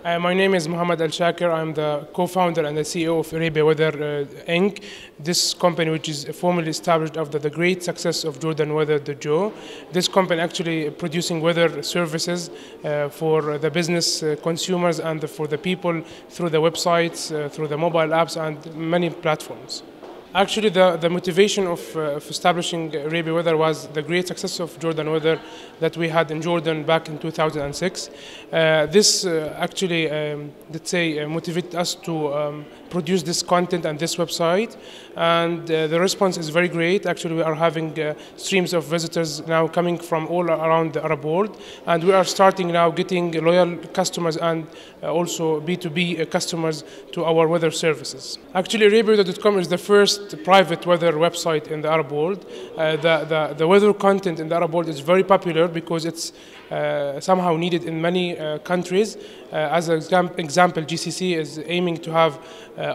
My name is Mohammad Al Shaker. I'm the co-founder and the CEO of ArabiaWeather Inc. This company, which is formally established after the great success of Jordan Weather, the Joe. This company actually producing weather services for the business consumers and for the people through the websites, through the mobile apps and many platforms. Actually, the motivation of establishing ArabiaWeather was the great success of Jordan Weather that we had in Jordan back in 2006. This actually, let's say, motivated us to produce this content and this website, and the response is very great. Actually, we are having streams of visitors now coming from all around the Arab world, and we are starting now getting loyal customers and also B2B customers to our weather services. Actually, ArabiaWeather.com is the first private weather website in the Arab world. The weather content in the Arab world is very popular because it's somehow needed in many countries. As an example, GCC is aiming to have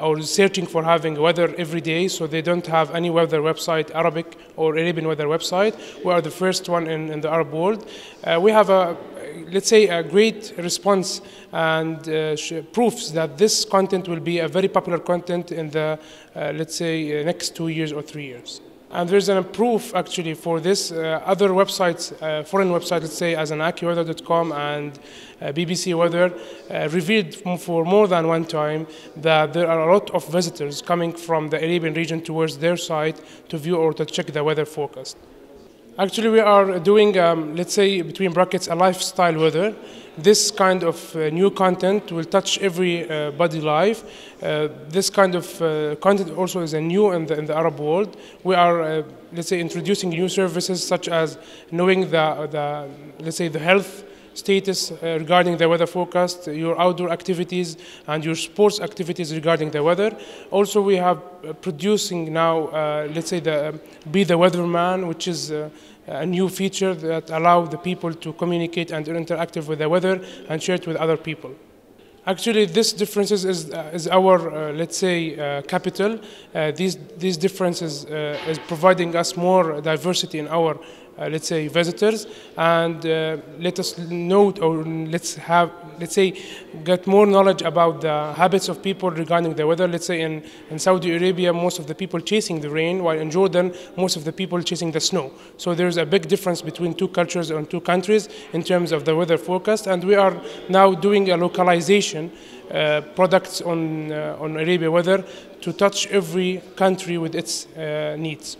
or searching for having weather every day, so they don't have any weather website, Arabic or Arabian weather website. We are the first one in the Arab world. We have let's say, a great response and proofs that this content will be a very popular content in the, let's say, next 2 years or 3 years. And there's a proof actually for this. Other websites, foreign websites, let's say, as an AccuWeather.com and BBC Weather, revealed for more than one time that there are a lot of visitors coming from the Arabian region towards their site to view or to check the weather forecast. Actually, we are doing, let's say, between brackets, a lifestyle weather. This kind of new content will touch everybody's life. This kind of content also is new in the Arab world. We are, let's say, introducing new services such as knowing let's say, the health status regarding the weather forecast, your outdoor activities and your sports activities regarding the weather. Also, we have producing now, let's say, Be the Weatherman, which is a new feature that allows the people to communicate and interact with the weather and share it with other people. Actually, this differences is our, let's say, capital. These differences is providing us more diversity in our, let's say, visitors, and let us note, or let's say, get more knowledge about the habits of people regarding the weather. Let's say in Saudi Arabia, most of the people chasing the rain, while in Jordan, most of the people chasing the snow. So there's a big difference between two cultures and two countries in terms of the weather forecast, and we are now doing a localization products on ArabiaWeather to touch every country with its needs.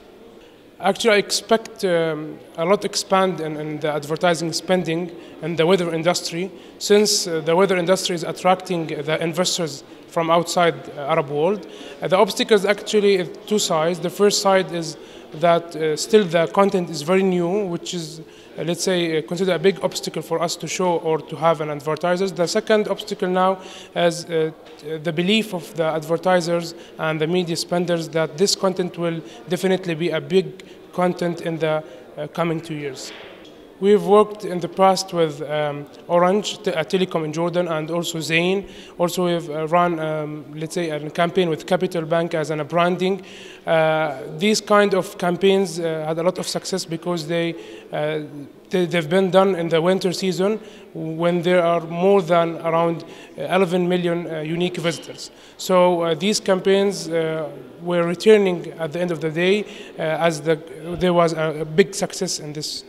Actually, I expect a lot expand in the advertising spending in the weather industry, since the weather industry is attracting the investors from outside the Arab world. The obstacles actually two sides. The first side is that still the content is very new, which is, let's say, considered a big obstacle for us to show or to have an advertisers. The second obstacle now is the belief of the advertisers and the media spenders that this content will definitely be a big content in the coming 2 years. We've worked in the past with Orange, a telecom in Jordan, and also Zain. Also, we've run, let's say, a campaign with Capital Bank as a branding. These kind of campaigns had a lot of success because they've been done in the winter season when there are more than around 11 million unique visitors. So these campaigns were returning at the end of the day as there was a big success in this.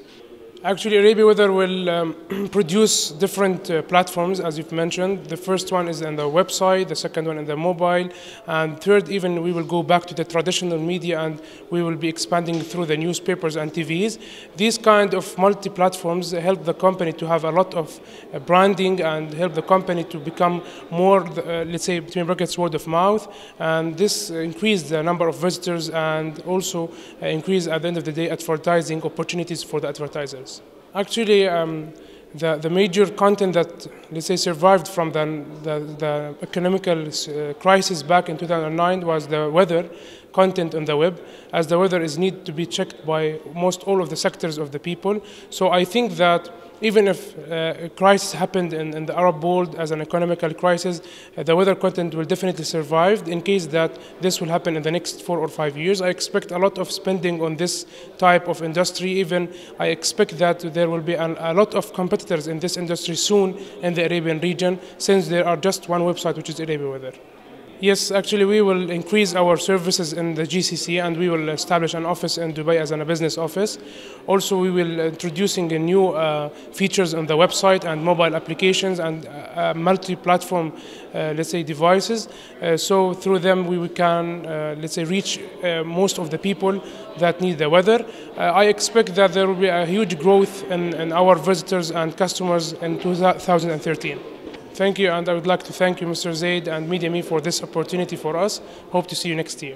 Actually, ArabiaWeather will produce different platforms, as you've mentioned. The first one is on the website, the second one in the mobile, and third, even we will go back to the traditional media and we will be expanding through the newspapers and TVs. These kind of multi-platforms help the company to have a lot of branding and help the company to become more, let's say, between brackets, word of mouth, and this increase the number of visitors and also increase, at the end of the day, advertising opportunities for the advertisers. Actually, the major content that, let's say, survived from the economical crisis back in 2009 was the weather. content on the web, as the weather is need to be checked by most all of the sectors of the people. So I think that even if a crisis happened in the Arab world as an economical crisis, the weather content will definitely survive in case that this will happen in the next 4 or 5 years. I expect a lot of spending on this type of industry. Even I expect that there will be a lot of competitors in this industry soon in the Arabian region, since there are just one website, which is ArabiaWeather. Yes, actually, we will increase our services in the GCC, and we will establish an office in Dubai as a business office. Also, we will introducing a new features on the website and mobile applications and multi-platform, let's say, devices. So through them, we can, let's say, reach most of the people that need the weather. I expect that there will be a huge growth in our visitors and customers in 2013. Thank you, and I would like to thank you, Mr. Zaid and mediaME, for this opportunity for us. Hope to see you next year.